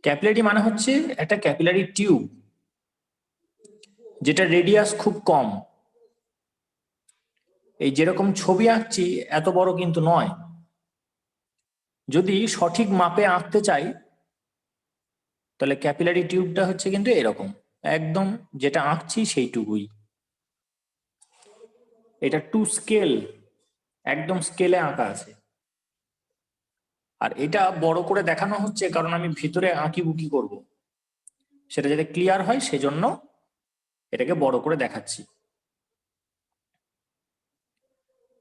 Capillary মানে হচ্ছে একটা ক্যাপিলারি টিউব যেটা রেডিয়াস খুব কম। এই যেরকম ছবি আঁকছি এত বড় কিন্তু নয়। যদি সঠিক মাপে আঁকতে চাই তাহলে ক্যাপিলারি টিউবটা হচ্ছে কিন্তু এরকম, একদম যেটা আঁকছি সেইটুকুই। এটা টু স্কেল, একদম স্কেলে আঁকা আছে। আর এটা বড় করে দেখানো হচ্ছে কারণ আমি ভিতরে আঁকি বুকি করব, সেটা যাতে ক্লিয়ার হয় সেজন্য এটাকে বড় করে দেখাচ্ছি।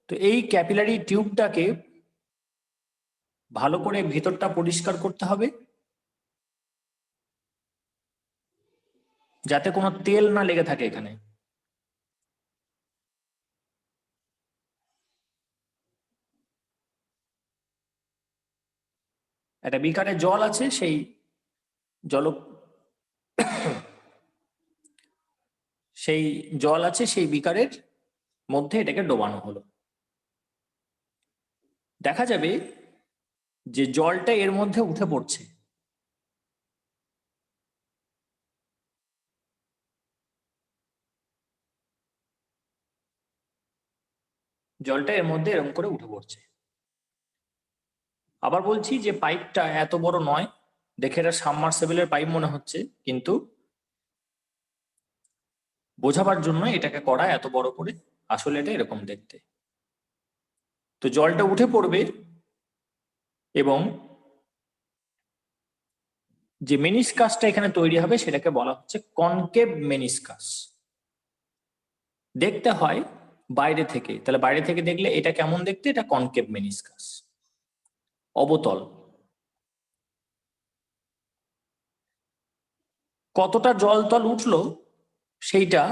তো এই ক্যাপিলারি টিউবটাকে ভালো করে ভিতরটা পরিষ্কার করতে হবে যাতে কোনো তেল না লেগে থাকে এখানে। একটা বিকারে জল আছে, সেই জল সেই জল আছে সেই বিকারের মধ্যে এটাকে ডোবানো হলো। দেখা যাবে যে জলটা এর মধ্যে উঠে পড়ছে। জলটা এর মধ্যে এরকম করে উঠে পড়ছে। আবার বলছি যে পাইপটা এত বড় নয়, দেখে এটা সাবমার্সিবলের পাইপ মনে হচ্ছে, কিন্তু বোঝাবার জন্য এটাকে করা এত বড় করে, আসলে এটা এরকম দেখতে। তো জলটা উঠে পড়বে এবং যে মেনিসকাসটা এখানে তৈরি হবে সেটাকে বলা হচ্ছে কনকেভ মেনিসকাস। দেখতে হয় বাইরে থেকে, তাহলে বাইরে থেকে দেখলে এটা কেমন দেখতে, এটা কনকেভ মেনিসকাস, অবতল। কতটা জল তল উঠলো সেইটা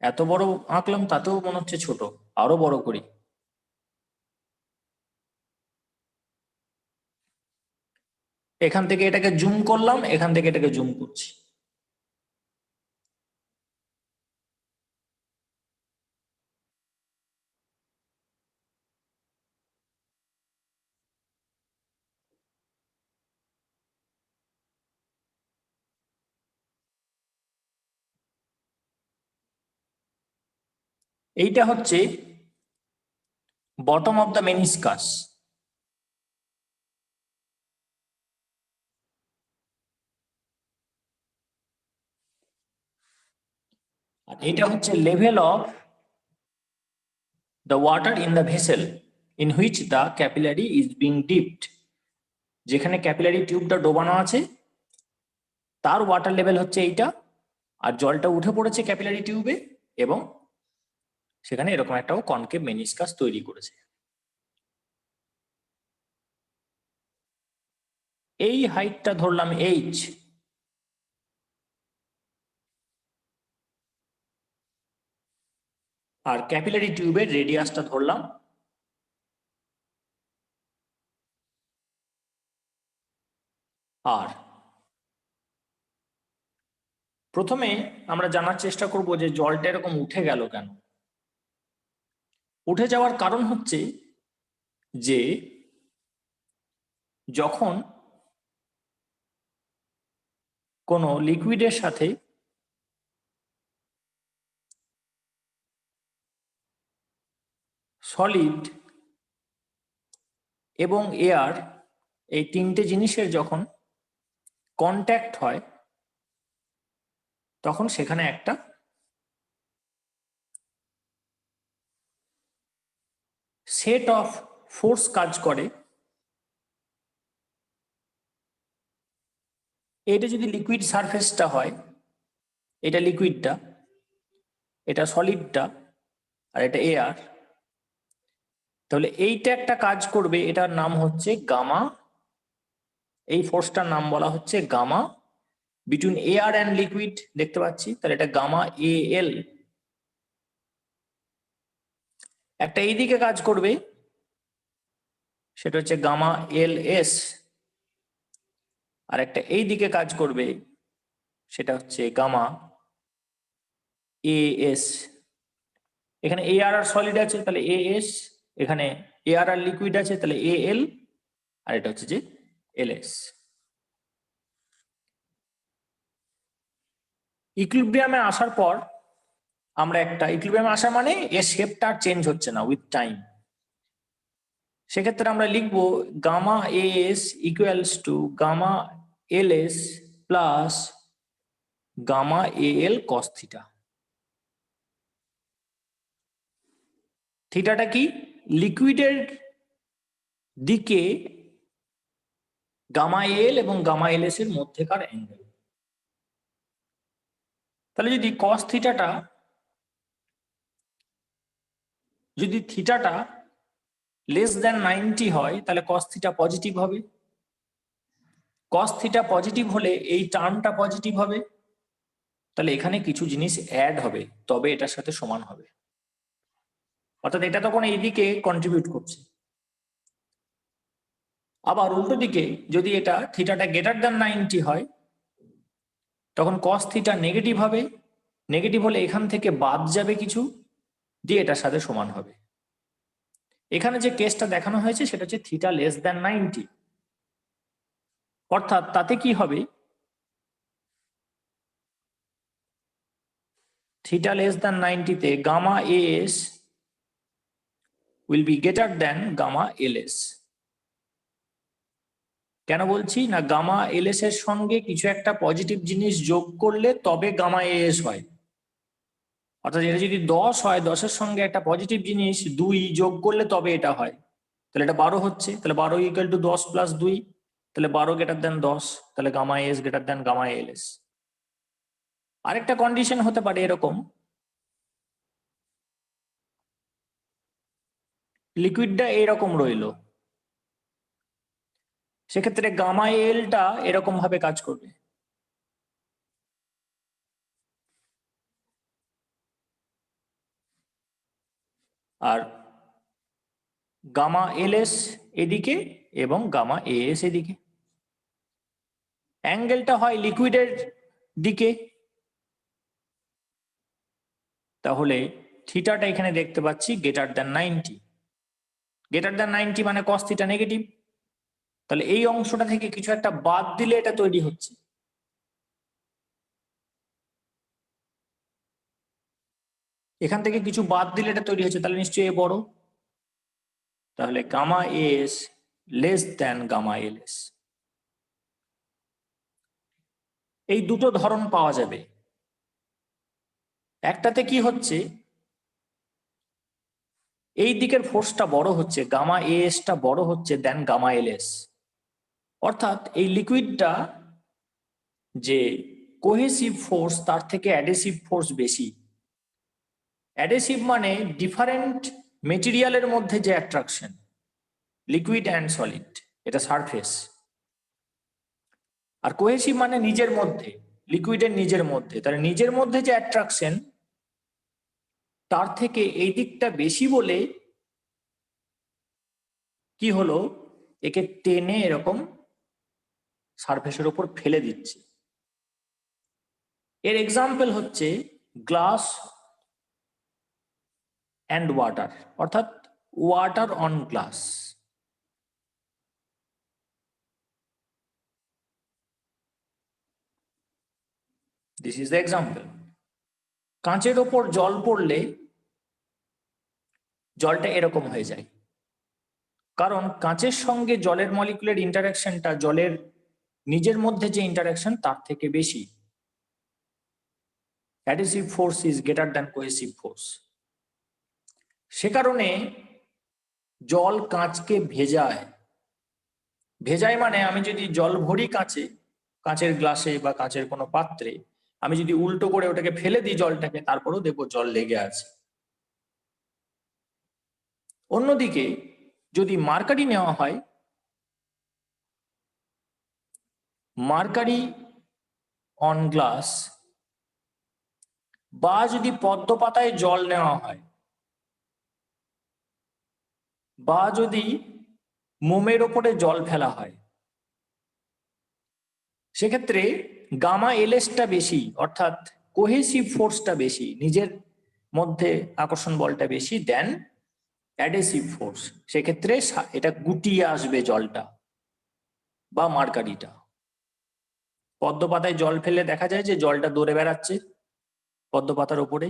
এত বড় আঁকলাম তাতেও মনে হচ্ছে ছোট, আরো বড় করি। এখান থেকে এটাকে জুম করলাম, এখান থেকে এটাকে জুম করছি। এইটা হচ্ছে বটম অফ দ্য মেনিসকাস। আর এটা হচ্ছে level of the water in the vessel in which the capillary is being dipped. যেখানে ক্যাপিলারি টিউবটা ডোবানো আছে তার ওয়াটার লেভেল হচ্ছে এইটা, আর জলটা উঠে পড়েছে ক্যাপিলারি টিউবে এবং সেখানে এরকম একটাও কনকেভ মেনিসকাস তৈরি করেছে। এই হাইটটা ধরলাম এইচ, আর ক্যাপিলারি টিউবের রেডিয়াসটা ধরলাম আর। প্রথমে আমরা জানার চেষ্টা করব যে জলটা এরকম উঠে গেল কেন। উঠে যাওয়ার কারণ হচ্ছে যে যখন কোনো লিকুইডের সাথে সলিড এবং এয়ার, এই তিনটে জিনিসের যখন কন্ট্যাক্ট হয় তখন সেখানে একটা সেট অফ ফোর্স কাজ করে। এটা যদি লিকুইড সারফেসটা হয়, এটা লিকুইডটা, এটা সলিডটা, আর এটা এয়ার, তাহলে এইটা একটা কাজ করবে, এটার নাম হচ্ছে গামা। এই ফোর্সটার নাম বলা হচ্ছে gamma between air and liquid, দেখতে পাচ্ছি, তাহলে এটা গামা এ এল। একটা এইদিকে কাজ করবে, সেটা হচ্ছে গামা এল এস, আর একটা এই দিকে কাজ করবে, সেটা হচ্ছে গামা এ এস। এখানে এ আর সলিড আছে, তাহলে এ এস, এখানে এয়ার আর লিকুইড আছে, তাহলে এল, আর এটা হচ্ছে যে এলএস। ইকুইলিব্রিয়ামে আসার পর আমরা একটা ইকুইলিব্রিয়ামে আসা মানে এর শেপটা আর চেঞ্জ হচ্ছে না উইথ টাইম। সেক্ষেত্রে আমরা লিখবো gamma S equals to gamma LS plus gamma L cos theta. থিটাটা কি? লিকুইডের দিকে গামা এল এবং গামা এলএস এর মধ্যেকার অ্যাঙ্গেল। তাহলে যদি কস থিটাটা লেস দেন 90 হয় তাহলে কস থিটা পজিটিভ হবে। কস থিটা পজিটিভ হলে এই টার্মটা পজিটিভ হবে, তাহলে এখানে কিছু জিনিস অ্যাড হবে, তবে এটার সাথে সমান হবে। অর্থাৎ এটা তখন এইদিকে কন্ট্রিবিউট করছে। আবার উল্টো দিকে যদি এটা থিটাটা গ্রেটার দ্যান 90 হয় তখন কস থিটা নেগেটিভ হবে। নেগেটিভ হলে এখান থেকে বাদ যাবে কিছু, দিয়ে এটার সাথে সমান হবে। এখানে যে কেসটা দেখানো হয়েছে সেটা হচ্ছে থিটা লেস দ্যান 90। অর্থাৎ তাতে কি হবে, থিটা লেস দ্যান 90 তে gamma S will be greater than gamma LS. কেন বলছি না, গামা এলএস এর সঙ্গে কিছু একটা পজিটিভ জিনিস যোগ করলে তবে গামা এস হয়। অর্থাৎ এটা যদি 10 হয়, 10-এর সঙ্গে একটা পজিটিভ জিনিস 2 যোগ করলে তবে এটা হয়। তাহলে এটা 12 হচ্ছে, তাহলে 12 ইকুয়াল টু 10 প্লাস 2, তাহলে 12 গ্রেটার দেন 10, তাহলে gamma S greater than gamma LS. আরেকটা কন্ডিশন হতে পারে এরকম, লিকুইডটা এরকম রইলো, সেক্ষেত্রে গামা এলটা এরকম ভাবে কাজ করবে। আর গামা এলএস এদিকে এবং গামা এস এদিকে। অ্যাঙ্গেলটা হয় লিকুইডের দিকে, তাহলে থিটাটা এখানে দেখতে পাচ্ছি গ্রেটার দ্যান 90। গ্রেটার দ্যান 90 মানে কস থিটা নেগেটিভ, তাহলে এই অংশটা থেকে কিছু একটা বাদ দিলে এটা তৈরি হচ্ছে। এখান থেকে কিছু বাদ দিলে এটা তৈরি হচ্ছে, তাহলে নিশ্চয়ই এ বড়, তাহলে gamma S less than gamma LS. এই দুটো ধরন পাওয়া যাবে। একটাতে কি হচ্ছে, এই দিকের ফোর্সটা বড় হচ্ছে, গামা এসটা বড় হচ্ছে দেন গামা এলএস। অর্থাৎ এই লিকুইডটা যে কোহেসিভ ফোর্স তার থেকে অ্যাডহেসিভ ফোর্স বেশি। অ্যাডহেসিভ মানে ডিফারেন্ট মেটেরিয়ালের মধ্যে যে অ্যাট্রাকশন, লিকুইড অ্যান্ড সলিড, এটা সারফেস। আর কোহেসিভ মানে নিজের মধ্যে, লিকুইডের নিজের মধ্যে, তাহলে নিজের মধ্যে যে অ্যাট্রাকশন তার থেকে এই দিকটা বেশি বলে কি হলো, একে টেনে এরকম সারফেসের উপর ফেলে দিচ্ছে। এর এক্সাম্পল হচ্ছে গ্লাস অ্যান্ড ওয়াটার, অর্থাৎ water on glass. This is the example. কাঁচের ওপর জল পড়লে জলটা এরকম হয়ে যায়, কারণ কাঁচের সঙ্গে জলের মলিকুলের ইন্টারাকশনটা জলের নিজের মধ্যে যে ইন্টারাকশন তার থেকে বেশি। Adhesive force is greater than cohesive force. সে কারণে জল কাঁচকে ভেজায়। ভেজায় মানে আমি যদি জল ভরি কাঁচে, কাঁচের গ্লাসে বা কাঁচের কোনো পাত্রে, আমি যদি উল্টো করে ওটাকে ফেলে দিই জলটাকে, তারপরেও দেখবো জল লেগে আছে। অন্যদিকে যদি মার্কারি নেওয়া হয়, মার্কারি অন গ্লাস, বা যদি পদ্ম পাতায় জল নেওয়া হয়, বা যদি মোমের ওপরে জল ফেলা হয়, সেক্ষেত্রে গামা এলএসটা বেশি, অর্থাৎ কোহেসিভ ফোর্সটা বেশি, নিজের মধ্যে আকর্ষণ বলটা বেশি দেন অ্যাডেসিভ ফোর্স, সেক্ষেত্রে এটা গুটিয়ে আসবে জলটা বা মার্কারিটা। পদ্ম পাতায় জল ফেলে দেখা যায় যে জলটা দৌড়ে বেড়াচ্ছে পদ্ম পাতার উপরে।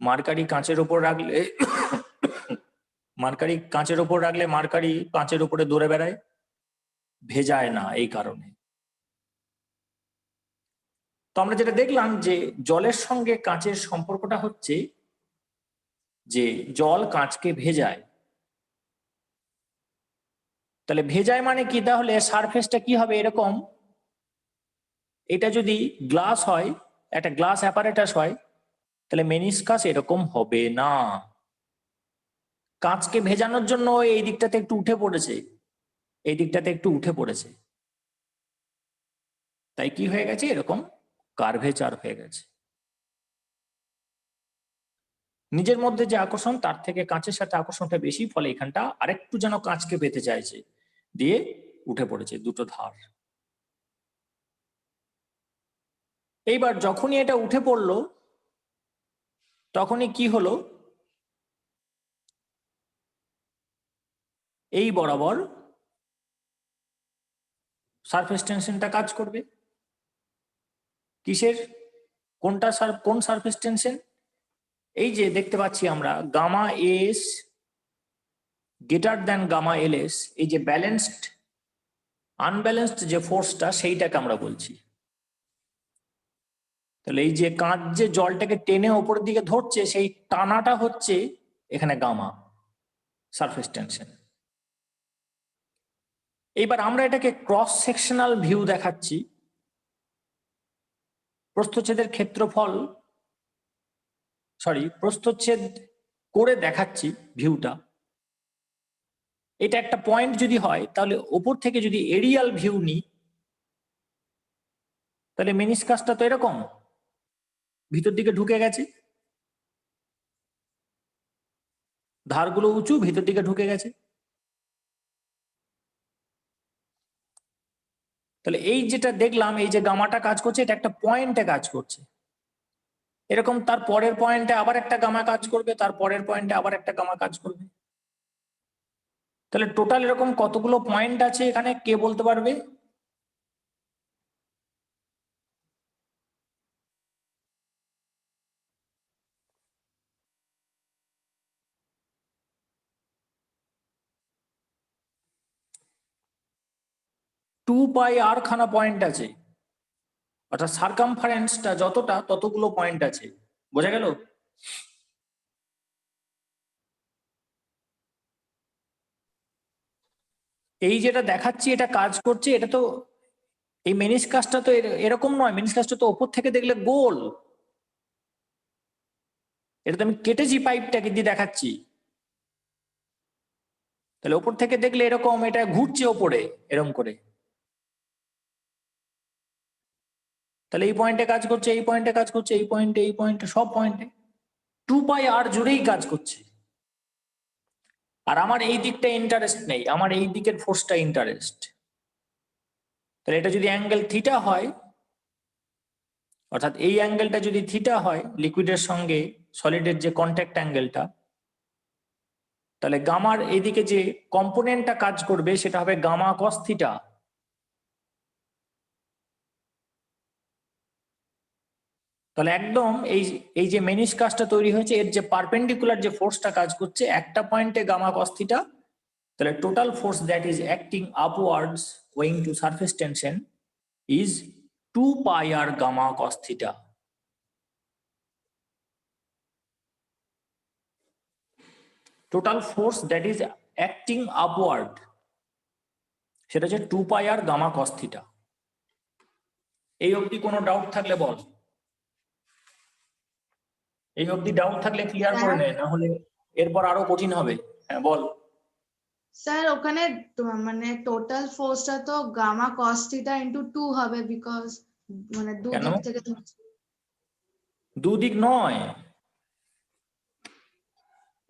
মার্কারি কাঁচের উপর রাখলে মার্কারি কাঁচের উপরে দৌড়ে বেড়ায়, ভেজায় না এই কারণে। তো আমরা যেটা দেখলাম যে জলের সঙ্গে কাঁচের সম্পর্কটা হচ্ছে যে জল কাঁচকে ভেজায়। তাহলে ভেজায় মানে কি? তাহলে সারফেসটা কি হবে? এরকম, এটা যদি গ্লাস হয়, একটা গ্লাস অ্যাপারেটাস হয়, তাহলে মেনিসকাস এরকম হবে না। কাঁচকে ভেজানোর জন্য এই দিকটাতে একটু উঠে পড়েছে, এই দিকটাতে একটু উঠে পড়েছে, তাই কি হয়ে গেছে? এরকম কার্ভেচার হয়ে গেছে। নিজের মধ্যে যে আকর্ষণ তার থেকে কাঁচের সাথে আকর্ষণটা বেশি, ফলে এখানটা আরেকটু যেন কাঁচকে পেতে চাইছে, দিয়ে উঠে পড়েছে দুটো ধার। এইবার যখনই এটা উঠে পড়লো তখনই কি হলো? এই বরাবর সারফেস টেনশনটা কাজ করবে। কিসের? কোন সারফেস টেনশন? এই যে দেখতে পাচ্ছি আমরা gamma S greater than gamma LS, এই যে ব্যালেন্সড আনব্যালেন্সড যে ফোর্সটা, সেইটাকে আমরা বলছি। তাহলে এই যে কাঁচ যে জলটাকে টেনে ওপরের দিকে ধরছে, সেই টানাটা হচ্ছে এখানে গামা সারফেস টেনশন। এইবার আমরা এটাকে ক্রস সেকশনাল ভিউ দেখাচ্ছি, প্রস্থচ্ছেদের ক্ষেত্রফল প্রস্থচ্ছেদ করে দেখাচ্ছি ভিউটা। এটা একটা পয়েন্ট যদি হয়, তাহলে ওপর থেকে যদি এরিয়াল ভিউ নিই, তাহলে মেনিসকাসটা তো এরকম ভিতর দিকে ঢুকে গেছে, ধারগুলো উঁচু, ভিতর দিকে ঢুকে গেছে। তাহলে এই যেটা দেখলাম, এই যে গামাটা কাজ করছে, এটা একটা পয়েন্টে কাজ করছে। এরকম তার পরের পয়েন্টে আবার একটা গামা কাজ করবে, তার পরের পয়েন্টে আবার একটা গামা কাজ করবে। তাহলে টোটাল এরকম কতগুলো পয়েন্ট আছে এখানে, কে বলতে পারবে? টু পাই আর খানা পয়েন্ট আছে, অর্থাৎ সার্কামফারেন্সটা যতটা ততগুলো পয়েন্ট আছে। বোঝা গেল? এই যেটা দেখাচ্ছি এটা কাজ করছে, এটা তো এই মেনিসকাসটা তো এরকম নয়, মেনিসকাসটা তো ওপর থেকে দেখলে গোল। এটা তো আমি কেটেছি পাইপটাকে দিয়ে দেখাচ্ছি। তাহলে ওপর থেকে দেখলে এরকম, এটা ঘুরছে ওপরে এরকম করে। তাহলে এই পয়েন্টে কাজ করছে, এই পয়েন্টে কাজ করছে, এই পয়েন্টে, এই পয়েন্টে, সব পয়েন্টে টু পাই আর জুড়েই কাজ করছে। আর আমার এই দিকটা ইন্টারেস্ট নেই, আমার এই দিকের ফোর্সটা ইন্টারেস্ট। তাহলে এটা যদি অ্যাঙ্গেল থিটা হয়, অর্থাৎ এই অ্যাঙ্গেলটা যদি থিটা হয় লিকুইডের সঙ্গে সলিডের যে কন্ট্যাক্ট অ্যাঙ্গেলটা, তাহলে গামার এইদিকে যে কম্পোনেন্টটা কাজ করবে সেটা হবে গামা কস থিটা। তাহলে একদম এই যে মেনিসকাসটা তৈরি হয়েছে, এর যে পারপেন্ডিকুলার যে ফোর্সটা কাজ করছে একটা পয়েন্টে গামা কস থিটা, তাহলে total force that is acting upwards owing to surface tension is 2 pi R gamma cos theta. Total force that is acting upward, সেটা হচ্ছে 2 পাই আর গামা কস থিটা। এই অবধি কোনো ডাউট থাকলে বল, এই অবধি ডাউট থাকলে ক্লিয়ার করে নে, না হলে এরপর আরো কঠিন হবে। হ্যাঁ বল। স্যার ওখানে মানে টোটাল ফোর্সটা তো গামা কস থিটা ইনটু 2 হবে, বিকজ মানে দুদিক থেকে দুদিক নয়,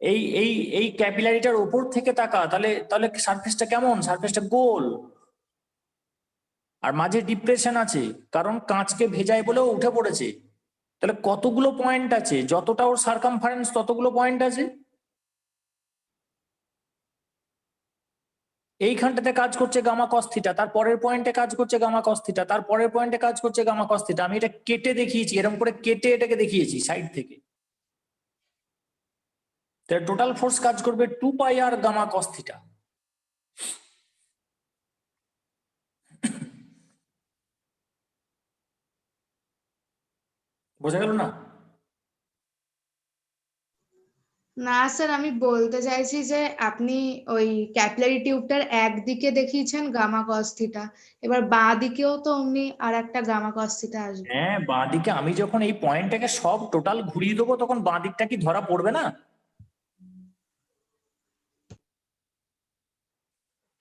এই এই এই ক্যাপিলারিটার উপর থেকে তাকা, তাহলে তাহলে সারফেসটা কেমন? সারফেসটা গোল, আর মাঝে ডিপ্রেশন আছে, কারণ কাঁচকে ভেজায় বলেও উঠে পড়েছে। তাহলে কতগুলো পয়েন্ট আছে? যতটা ওর সার্কামফারেন্স ততগুলো পয়েন্ট আছে। এইখানটাতে কাজ করছে গামা কস থিটা, তার পরের পয়েন্টে কাজ করছে গামা কস থিটা, তার পরের পয়েন্টে কাজ করছে গামা কস থিটা। আমি এটা কেটে দেখিয়েছি, এরকম করে কেটে এটাকে দেখিয়েছি সাইড থেকে। তাহলে টোটাল ফোর্স কাজ করবে 2 পাই আর গামা কস থিটা। বোঝা গেল না? না স্যার, আমি বলতে চাইছি যে আপনি ওই ক্যাপিলারি টিউবটার একদিকে দেখিয়েছেন গামা কস থিটা, এবার বাঁ দিকেও তো অমনি আর একটা গামা কস থিটা আসবে। হ্যাঁ, বাঁ দিকে আমি যখন এই পয়েন্টটাকে সব টোটাল ঘুরিয়ে দেবো তখন বাঁ দিকটা কি ধরা পড়বে না?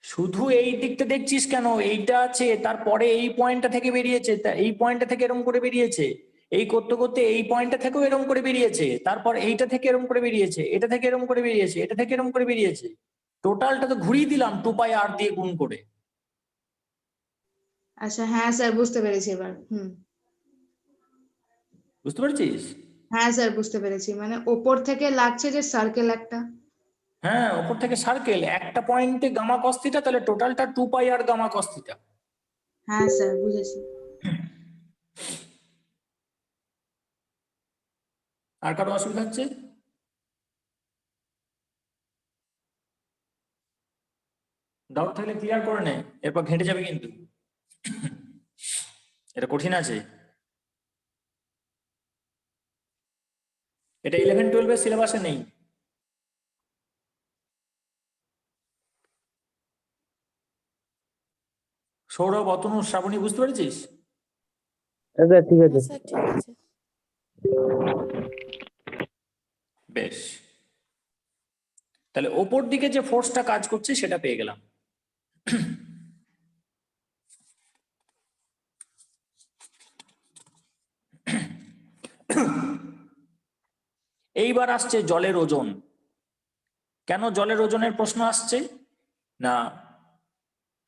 শুধু এই দিকটা দেখছিস কেন? এইটা আছে, তারপরে এই পয়েন্টটা থেকে বেরিয়েছে, এই পয়েন্টটা থেকে এরকম করে বেরিয়েছে, এই করতে করতে এই পয়েন্টটা থেকেও এরকম করে বেরিয়েছে, তারপর এইটা থেকে এরকম করে বেরিয়েছে, এটা থেকে এরকম করে বেরিয়েছে, এটা থেকে এরকম করে বেরিয়েছে। টোটালটা তো ঘুরিয়ে দিলাম 2 পাই আর দিয়ে গুণ করে। আচ্ছা, হ্যাঁ স্যার, বুঝতে পেরেছি এবার। বুঝতে পারছিস? হ্যাঁ স্যার, বুঝতে পেরেছি, মানে ওপর থেকে লাগছে যে সার্কেল একটা। হ্যাঁ, ওপর থেকে সার্কেল, একটা পয়েন্টে গামা কস থিটা, তাহলে টোটালটা 2 পাই আর গামা কস থিটা। হ্যাঁ স্যার, বুঝেছি। আর কারো অসুবিধা হচ্ছে? ডাউট থাকলে ক্লিয়ার করে নে, এরপর ঘেঁটে যাবে কিন্তু। এটা কঠিন আছে। এটা 11-12 সিলেবাসে নেই। সৌরভ, অতনু, শ্রাবণী, বুঝতে পেরেছিস? স্যার ঠিক আছে। হ্যাঁ স্যার, ঠিক আছে। বেশ, তাহলে ওপর দিকে যে ফোর্সটা কাজ করছে সেটা পেয়ে গেলাম। এইবার আসছে জলের ওজন। কেন জলের ওজনের প্রশ্ন আসছে? না,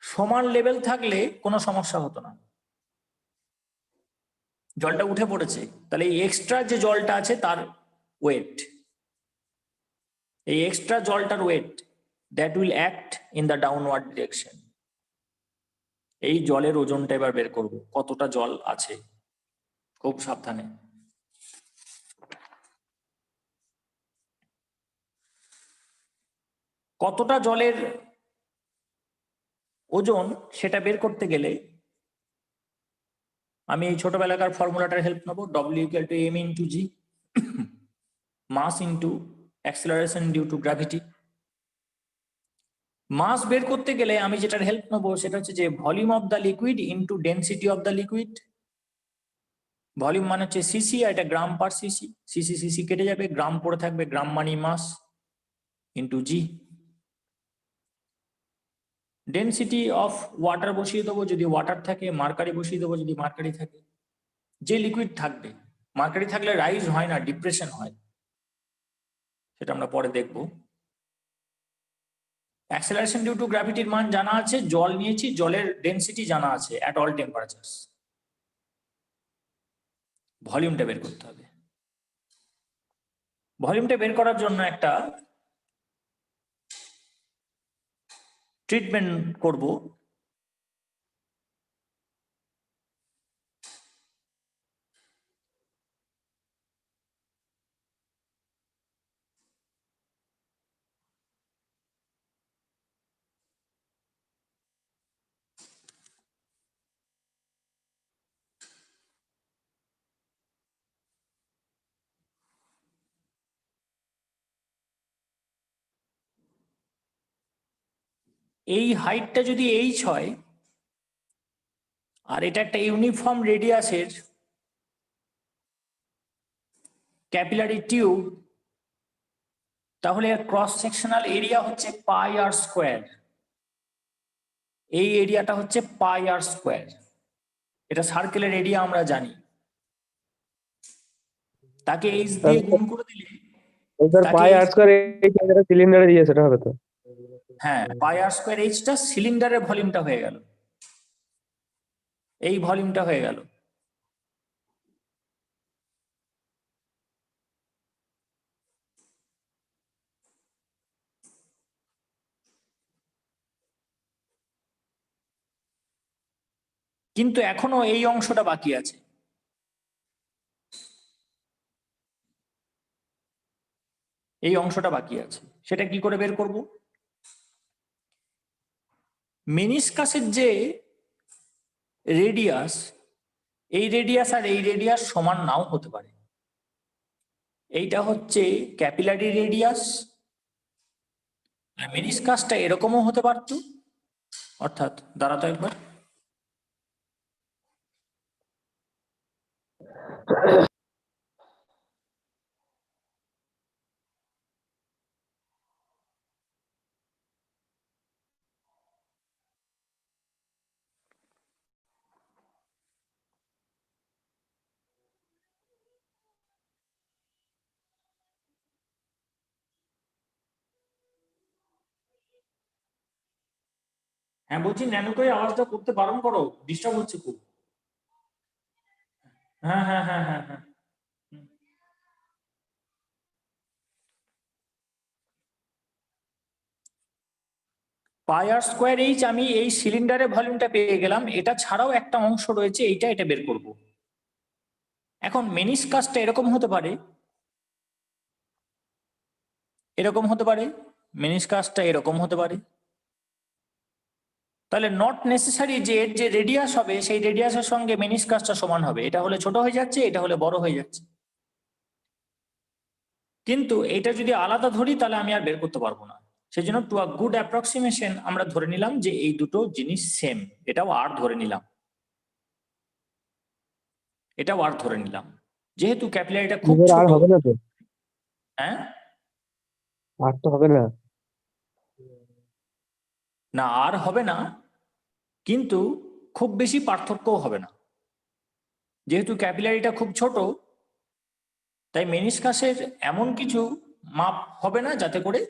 সমান লেভেল থাকলে কোনো সমস্যা হতো না, জলটা উঠে পড়েছে, তাহলে এই এক্সট্রা যে জলটা আছে তার ওয়েট, এই এক্সট্রা জলটার weight, that will act in the downward direction. এই জলের ওজনটা এবার বের করব, কতটা জল আছে। খুব সাবধানে। কতটা জলের ওজন সেটা বের করতে গেলে আমি এই ছোটবেলাকার ফর্মুলাটার হেল্প নেবো, W=m × g, mass into acceleration due to gravity. Mass বের করতে গেলে আমি যেটার হেল্প নেবো সেটা হচ্ছে যে volume of the liquid into density of the liquid. Volume মানে হচ্ছে সিসি, আর এটা gram per cc, cc cc কেটে যাবে, গ্রাম পড়ে থাকবে, গ্রাম মানি mass, into G. Density of water বসিয়ে দেবো যদি ওয়াটার থাকে, মার্কারি বসিয়ে দেবো যদি মার্কারি থাকে। যে লিকুইড থাকবে, মার্কারি থাকলে রাইজ হয় না, ডিপ্রেশন হয়, সেটা আমরা পরে দেখব। অ্যাক্সেলারেশন ডিউ টু গ্র্যাভিটির মান জানা আছে, জল নিয়েছি, জলের ডেন্সিটি জানা আছে অ্যাট অল টেম্পারেচারস। ভলিউমটা বের করতে হবে। ভলিউমটা বের করার জন্য একটা ট্রিটমেন্ট করব। এই হাইটটা যদি এইচ হয় আর এটা একটা ইউনিফর্ম রেডিয়াসের ক্যাপিলারি টিউব, তাহলে ক্রস সেকশনাল এরিয়া হচ্ছে πr²। এই এরিয়াটা হচ্ছে πr²। এটা সার্কেলের এরিয়া আমরা জানি, তাকে এইচ দিয়ে গুণ করে দিলে স্যার তাকে পাই আর স্কয়ার এই যেটা সিলিন্ডারে দিয়ে সেটা হবে তো? হ্যাঁ, πr² এইচটা সিলিন্ডারের ভলিউমটা হয়ে গেল, এই ভলিউমটা হয়ে গেল। কিন্তু এখনো এই অংশটা বাকি আছে। এই অংশটা বাকি আছে, সেটা কি করে বের করব? মেনিসকাসের যে রেডিয়াস, এই রেডিয়াস আর এই রেডিয়াস সমান নাও হতে পারে। এইটা হচ্ছে ক্যাপিলারি রেডিয়াস, আর মেনিসকাসটা এরকমও হতে পারত। অর্থাৎ দাঁড়াতো একবার, হ্যাঁ বলছি ন্যানো করে আওয়াজটা করতে বারণ করো, ডিস্টার্ব হচ্ছে খুব। হ্যাঁ হ্যাঁ হ্যাঁ হ্যাঁ হ্যাঁ। পাই আর স্কোয়ার এইচ, আমি এই সিলিন্ডারের ভলিউমটা পেয়ে গেলাম। এটা ছাড়াও একটা অংশ রয়েছে, এটা বের করব। এখন মেনিসকাসটা এরকম হতে পারে, এরকম হতে পারে, মেনিসকাসটা এরকম হতে পারে। তাহলে নট নেসেসারি যে এর যে রেডিয়াস হবে সেই রেডিয়াসের সঙ্গে মেনিসকাসটা সমান হবে। এটা হলে ছোট হয়ে যাচ্ছে, এটা হলে বড় হয়ে যাচ্ছে। কিন্তু এটা যদি আলাদা ধরি তাহলে আমি আর বের করতে পারবো না। সেই জন্য টু আ গুড অ্যাপ্রক্সিমেশন আমরা ধরে নিলাম যে এই দুটো জিনিস সেম। এটাও আর ধরে নিলাম, এটাও আর ধরে নিলাম, যেহেতু ক্যাপিলারিটা খুব এবার আর ছোট। হবে না তো? হ্যাঁ, আর তো হবে না। না আর হবে না, কিন্তু খুব বেশি পার্থক্যও হবে না। যেহেতু ক্যাপিলারিটা খুব ছোট, তাই মেনিসকাসের এমন কিছু মাপ হবে না যাতে করে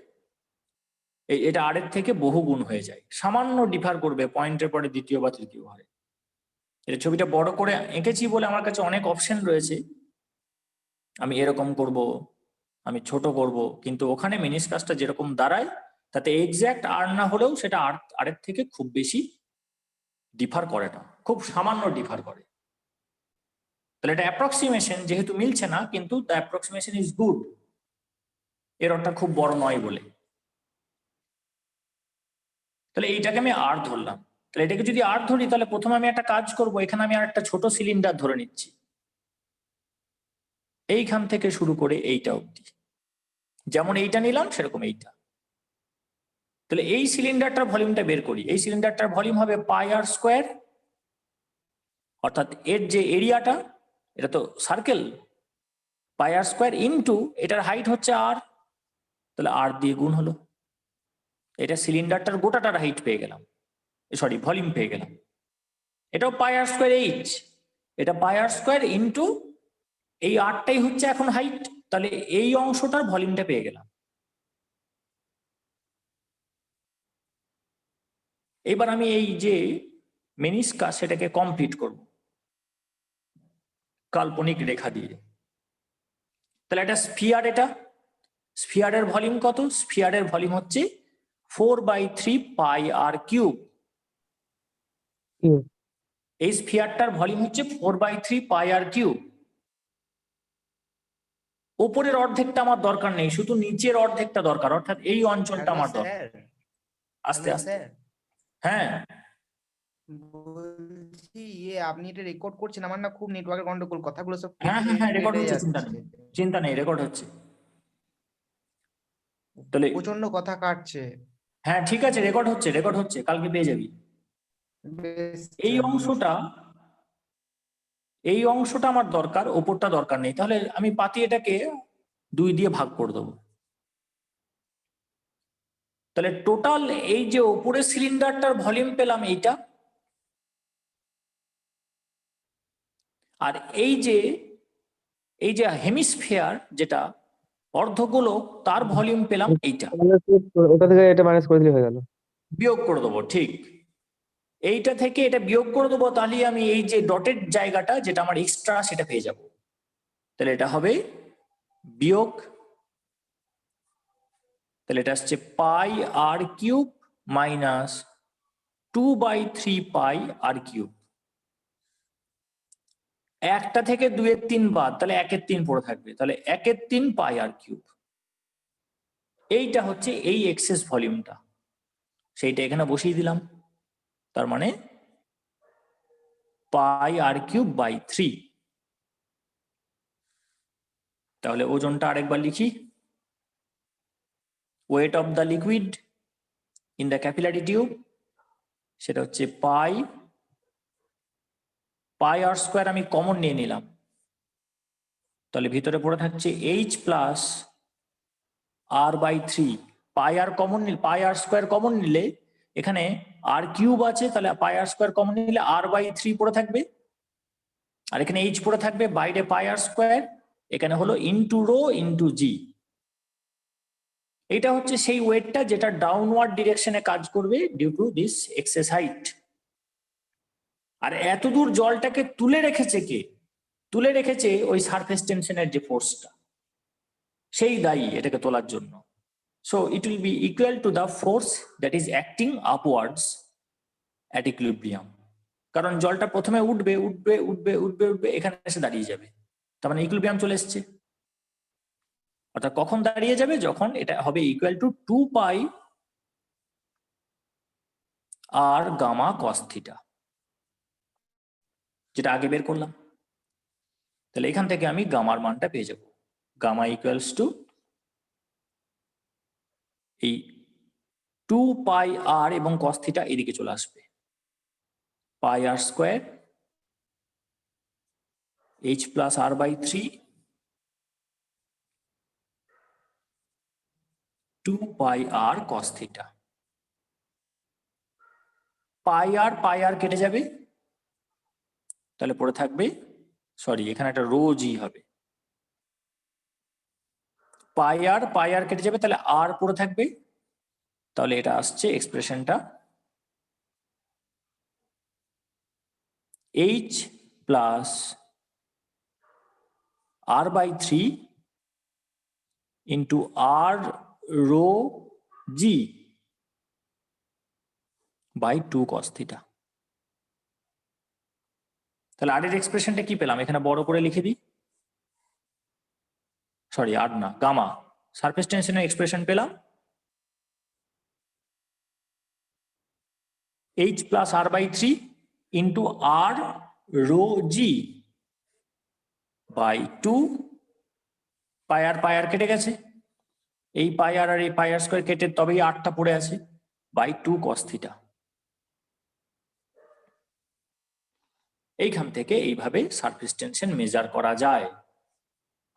এটা আর এর থেকে বহু গুণ হয়ে যায়। সামান্য ডিফার করবে পয়েন্টের পরে দ্বিতীয় বা তৃতীয় ঘরে। এটা ছবিটা বড় করে এঁকেছি বলে আমার কাছে অনেক অপশন রয়েছে, আমি এরকম করব, আমি ছোট করব, কিন্তু ওখানে মেনিসকাসটা যেরকম দাঁড়ায় তাতে এক্স্যাক্ট আর না হলেও সেটা আর এর থেকে খুব বেশি ডিফার করে না, খুব সামান্য ডিফার করে। তাহলে এটা অ্যাপ্রক্সিমেশন, যেহেতু মিলছে না, কিন্তু দ্য অ্যাপ্রক্সিমেশন ইজ গুড, এররটা খুব বড় নয় বলে। তাহলে এইটাকে আমি আর ধরলাম। তাহলে এটাকে যদি আর ধরি তাহলে প্রথমে আমি একটা কাজ করব, এখানে আমি আর একটা ছোট সিলিন্ডার ধরে নিচ্ছি, এইখান থেকে শুরু করে এইটা অবধি, যেমন এইটা নিলাম সেরকম এইটা। তাহলে এই সিলিন্ডারটার ভলিউমটা বের করি। এই সিলিন্ডারটার ভলিউম হবে পাই আর স্কোয়ার, অর্থাৎ এর যে এরিয়াটা, এটা তো সার্কেল, পাই আর স্কোয়ার ইনটু এটার হাইট হচ্ছে আর, তাহলে আর দিয়ে গুণ হলো। এটা সিলিন্ডারটার গোটাটার হাইট পেয়ে গেলাম, সরি ভলিউম পেয়ে গেলাম। এটাও পাই আর স্কোয়ার এইচ, এটা পাই আর স্কোয়ার ইনটু এই আরটাই হচ্ছে এখন হাইট, তাহলে এই অংশটার ভলিউমটা পেয়ে গেলাম। এবার আমি এই যে মেনিসকাস সেটাকে কমপ্লিট করব কাল্পনিক রেখা দিয়ে। তাহলে এটা স্ফিয়ার, এটা স্ফিয়ারের ভলিউম কত? স্ফিয়ারের ভলিউম হচ্ছে 4/3 পাই আর কিউব। এই স্ফিয়ারটার ভলিউম হচ্ছে 4/3 পাই আর কিউব। ওপরের অর্ধেকটা আমার দরকার নেই, শুধু নিচের অর্ধেকটা দরকার, অর্থাৎ এই অঞ্চলটা আমার দরকার। আস্তে আস্তে, হ্যাঁ বলছি আপনি এটা রেকর্ড করছেন, আমার না খুব নেটওয়ার্কের গন্ডগোল, কথাগুলো সব হ্যাঁ হ্যাঁ হ্যাঁ রেকর্ড কেটে হচ্ছে, চিন্তা যাচ্ছে, নেই, চিন্তা নেই, রেকর্ড হচ্ছে। তাহলে প্রচন্ড কথা কাটছে। হ্যাঁ ঠিক আছে, রেকর্ড হচ্ছে, রেকর্ড হচ্ছে, কালকে পেয়ে যাবি। বেশ, এই অংশটা, এই অংশটা আমার দরকার, ওপরটা দরকার নেই। তাহলে আমি পাতি এটাকে 2 দিয়ে ভাগ করে দেবো। তাহলে টোটাল এই যে ওপরের সিলিন্ডারটার ভলিউম পেলাম এইটা, আর এই যে হেমিস্ফিয়ার যেটা অর্ধগোলক, তার ভলিউম পেলাম এইটা। ওটা থেকে এটা মাইনাস করে দিলে হয়ে গেল। বিয়োগ করে দেবো, ঠিক, এইটা থেকে এটা বিয়োগ করে দেবো, তাহলে আমি এই যে ডটেড জায়গাটা যেটা আমার এক্সট্রা সেটা পেয়ে যাব। তাহলে এটা হবে বিয়োগ, তাহলে এটা আসছে পাই আর কিউব মাইনাস 2/3 পাই আর কিউব। একটা থেকে 2/3 বাদ, তাহলে 1/3 পড়ে থাকবে, তাহলে 1/3 পাই আর কিউব। এইটা হচ্ছে এই এক্সেস ভলিউমটা, সেইটা এখানে বসিয়ে দিলাম। তার মানে পাই আর কিউব বাই 3। তাহলে ওজনটা আরেকবার লিখি। Weight of the liquid in the capillary tube, সেটা হচ্ছে পাই আর স্কোয়ার, আমি কমন নিয়ে নিলাম, তাহলে ভিতরে পড়ে থাকছে H plus R by 3। Pi R square common নিলে এখানে আর কিউব আছে, তাহলে পাই আর স্কোয়ার কমন নিলে আর বাই 3 পড়ে থাকবে, আর এখানে এইচ পড়ে থাকবে, বাইরে পাই আর স্কোয়ার, এখানে হলো ইন্টু রো ইন্টু জি। এটা হচ্ছে সেই ওয়েটটা যেটা ডাউনওয়ার্ড ডিরেকশনে কাজ করবে due to this excess height. আর এত দূর জলটাকে তুলে রেখেছে কে? তুলে রেখেছে ওই সারফেস টেনশনের যে ফোর্সটা, সেই দায়ী এটাকে তোলার জন্য। So it will be equal to the force that is acting upwards at equilibrium. কারণ জলটা প্রথমে উঠবে উঠবে উঠবে উঠবে উঠবে, এখানে এসে দাঁড়িয়ে যাবে, তার মানে ইকুইলিব্রিয়াম চলে এসছে। অর্থাৎ কখন দাঁড়িয়ে যাবে? যখন এটা হবে equal to 2 pi R gamma cos theta, যেটা আগে বের করলাম। তাহলে এখান থেকে আমি গামার মানটা পেয়ে যাব। গামা ইকুয়ালস টু এই 2 পাই আর এবং কস থিটা এদিকে চলে আসবে, pi R square H plus R by 3 2 pi R cos theta. Pi R কেটে যাবে, তাহলে পড়ে থাকবে, সরি এখানে একটা রো জি হবে, পাই আর কেটে যাবে, তাহলে আর পড়ে থাকবে, তাহলে এটা আসছে এক্সপ্রেশনটা H plus R by 3 into R rho G by 2 cos theta. তাহলে আর এর এক্সপ্রেশনটা কি পেলাম? এখানে বড় করে লিখে দিই, সরি আর না, গামা সারফেস টেনশনের এক্সপ্রেশন পেলাম H plus R by 3 into R rho G by 2 pi R কেটে গেছে, এই পাই আর এই পাই আর স্কোয়ার কেটে তবেই আরটা পড়ে আছে, বাই 2 কস থিটা। এইখান থেকে এইভাবে সারফেস টেনশন মেজার করা যায়।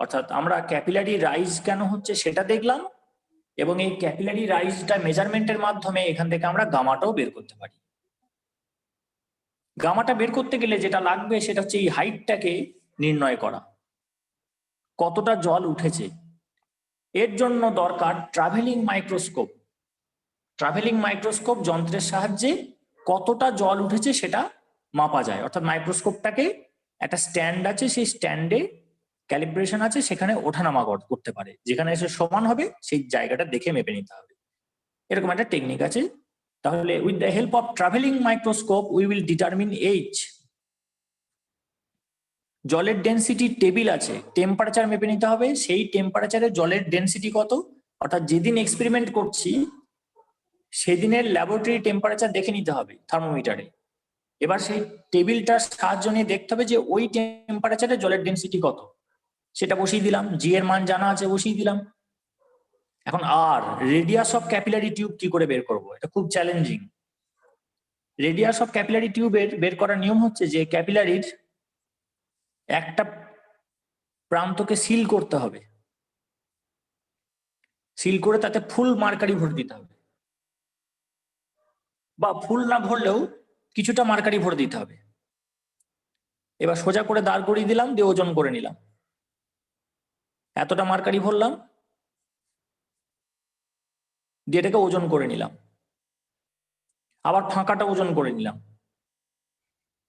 অর্থাৎ আমরা ক্যাপিলারি রাইজ কেন হচ্ছে সেটা দেখলাম, এবং এই ক্যাপিলারি রাইজটা মেজারমেন্টের মাধ্যমে এখান থেকে আমরা গামাটাও বের করতে পারি। গামাটা বের করতে গেলে যেটা লাগবে সেটা হচ্ছে এই হাইটটাকে নির্ণয় করা, কতটা জল উঠেছে। এর জন্য দরকার ট্রাভেলিং মাইক্রোস্কোপ। ট্রাভেলিং মাইক্রোস্কোপ যন্ত্রের সাহায্যে কতটা জল উঠেছে সেটা মাপা যায়। অর্থাৎ মাইক্রোস্কোপটাকে একটা স্ট্যান্ড আছে, সেই স্ট্যান্ডে ক্যালিব্রেশন আছে, সেখানে ওঠানামা করতে পারে, যেখানে এসে সমান হবে সেই জায়গাটা দেখে মেপে নিতে হবে, এরকম একটা টেকনিক আছে। তাহলে with the help of travelling microscope we will determine H. জলের ডেনসিটি টেবিল আছে, টেম্পারেচার মেপে নিতে হবে, সেই টেম্পারেচারে জলের ডেনসিটি কত, অর্থাৎ যেদিন এক্সপেরিমেন্ট করছি সেদিনের ল্যাবরেটরি টেম্পারেচার দেখে নিতে হবে থার্মোমিটারে। এবার সেই টেবিলটার সাহায্য নিয়ে দেখতে হবে যে ওই টেম্পারেচারে জলের ডেনসিটি কত, সেটা বসিয়ে দিলাম, জি এর মান জানা আছে বসিয়ে দিলাম। এখন আর রেডিয়াস অফ ক্যাপিলারি টিউব কি করে বের করব? এটা খুব চ্যালেঞ্জিং। রেডিয়াস অফ ক্যাপিলারি টিউবের বের করার নিয়ম হচ্ছে যে ক্যাপিলারির একটা প্রান্তকে সিল করতে হবে, সিল করে তাতে ফুল মার্কারি ভরে দিতে হবে, বা ফুল না ভরলেও কিছুটা মার্কারি ভরে দিতে হবে। এবার সোজা করে দাঁড় করিয়ে দিলাম, দিয়ে ওজন করে নিলাম, এতটা মার্কারি ভরলাম, দিয়ে এটাকে ওজন করে নিলাম, আবার ফাঁকাটা ওজন করে নিলাম,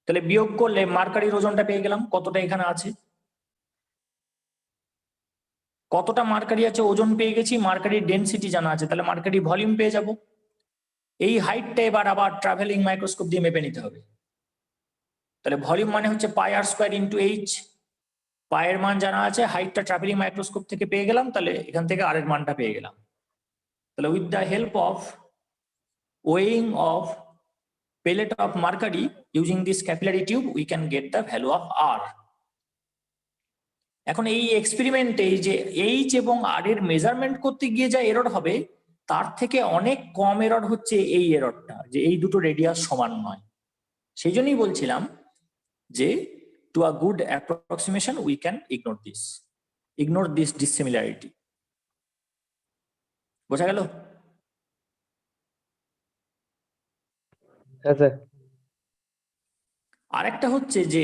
তাহলে বিয়োগ করলে মার্কারির ওজনটা পেয়ে গেলাম কতটা এখানে আছে, কতটা মার্কারি আছে ওজন পেয়ে গেছি, মার্কারির ডেনসিটি জানা আছে, তাহলে মার্কারি ভলিউম পেয়ে যাব। এই হাইটটা এবার আবার ট্রাভেলিং মাইক্রোস্কোপ দিয়ে মেপে নিতে হবে। তাহলে ভলিউম মানে হচ্ছে পাই আর স্কোয়ার ইন্টু এইচ। পায়ের মান জানা আছে, হাইটটা ট্রাভেলিং মাইক্রোস্কোপ থেকে পেয়ে গেলাম, তাহলে এখান থেকে আর এর মানটা পেয়ে গেলাম। তাহলে with the help of weighing of pellet of mercury using this capillary tube we can get the value of R. এখন এই এক্সপেরিমেন্টে যে এইচ এবং আর এর মেজারমেন্ট করতে গিয়ে যা এরর হবে তার থেকে অনেক কম এরর হচ্ছে এই এররটা, যে এই দুটো রেডিয়াস সমান নয়। সেই জন্যই বলছিলাম যে to a good approximation we can ignore this dissimilarity. বোঝা গেল? হ্যাঁ স্যার। আরেকটা হচ্ছে যে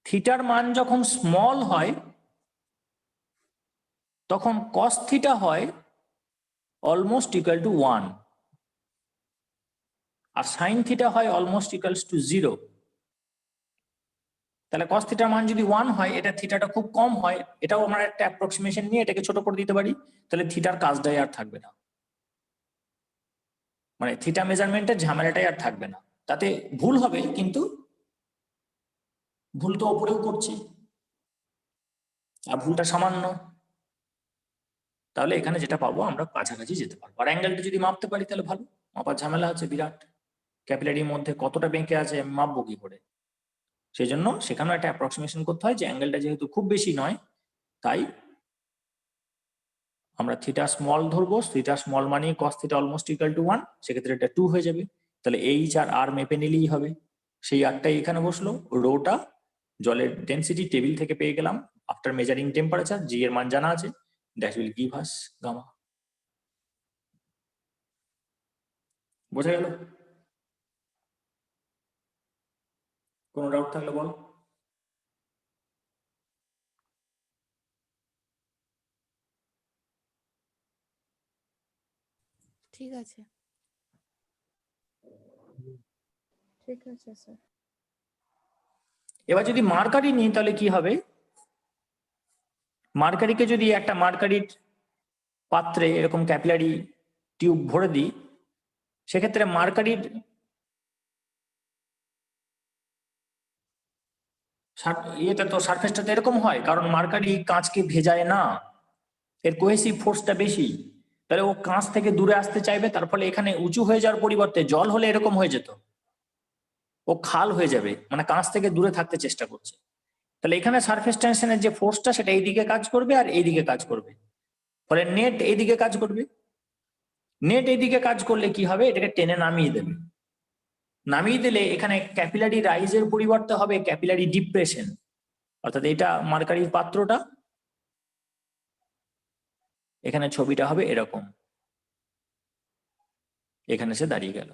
থিটার মান যখন স্মল হয় তখন কস থিটা হয় অলমোস্ট ইকুয়াল টু 1 আর সাইন থিটা হয় অলমোস্ট ইকুয়ালস টু 0। তাহলে কস থিটার মান যদি 1 হয়, এটা থিটাটা খুব কম হয়, এটাও আমরা একটা অ্যাপ্রক্সিমেশন নিয়ে এটাকে ছোট করে দিতে পারি, তাহলে থিটার কাজটাই আর থাকবে না, মানে থিটা মেজারমেন্টের ঝামেলাটাই আর থাকবে না। তাতে ভুল হবে, কিন্তু ভুল তো ওপরেও করছি আর ভুলটা সামান্য, তাহলে এখানে যেটা পাবো আমরা কাছাকাছি যেতে পারবো। আর অ্যাঙ্গেলটা যদি মাপতে পারি তাহলে ভালো, মাপার ঝামেলা আছে বিরাট, ক্যাপিলারির মধ্যে কতটা বেঁকে আছে আমি মাপবো কি করে? সেই জন্য সেখানেও একটা অ্যাপ্রক্সিমেশন করতে হয় যে অ্যাঙ্গেলটা যেহেতু খুব বেশি নয়, তাই আমরা থিটা স্মল ধরবো। থিটা স্মল মানে cos theta almost equal to 1, সেক্ষেত্রে এটা 2 হয়ে যাবে। তাহলে এইচ আর আর মেপে নিলেই হবে। সেই আরটাই এখানে বসলো। রোটা জলের ডেনসিটি টেবিল থেকে পেয়ে গেলাম আফটার মেজারিং টেম্পারেচার, জি এর মান জানা আছে, that will give us gamma. বোঝা গেল? কোনো ডাউট থাকলে বল। ঠিক আছে, ঠিক আছে স্যার। এবার যদি মার্কারি নিই তাহলে কি হবে? মার্কারিকে যদি একটা মার্কারির পাত্রে এরকম ক্যাপিলারি টিউব ভরে দিই, সেক্ষেত্রে মার্কারির ইয়েটা তো সারফেসটা এরকম হয়, কারণ মার্কারি কাঁচকে ভেজায় না, এর কোহেসিভ ফোর্সটা বেশি। তাহলে ও কাঁচ থেকে দূরে আসতে চাইবে, তার ফলে এখানে উঁচু হয়ে যাওয়ার পরিবর্তে জল হলে এরকম হয়ে যেত, ও খাল হয়ে যাবে, মানে কাঁচ থেকে দূরে থাকতে চেষ্টা করছে। তাহলে এখানে সারফেস টেনশনের যে ফোর্সটা সেটা এইদিকে কাজ করবে আর এইদিকে কাজ করবে, ফলে নেট এইদিকে কাজ করবে। নেট এইদিকে কাজ করলে কি হবে? এটাকে টেনে নামিয়ে দেবে। নামিয়ে দিলে এখানে ক্যাপিলারি রাইজের পরিবর্তে হবে ক্যাপিলারি ডিপ্রেশন, অর্থাৎ এটা মার্কারির পাত্রটা, এখানে ছবিটা হবে এরকম, এখানে সে দাঁড়িয়ে গেল।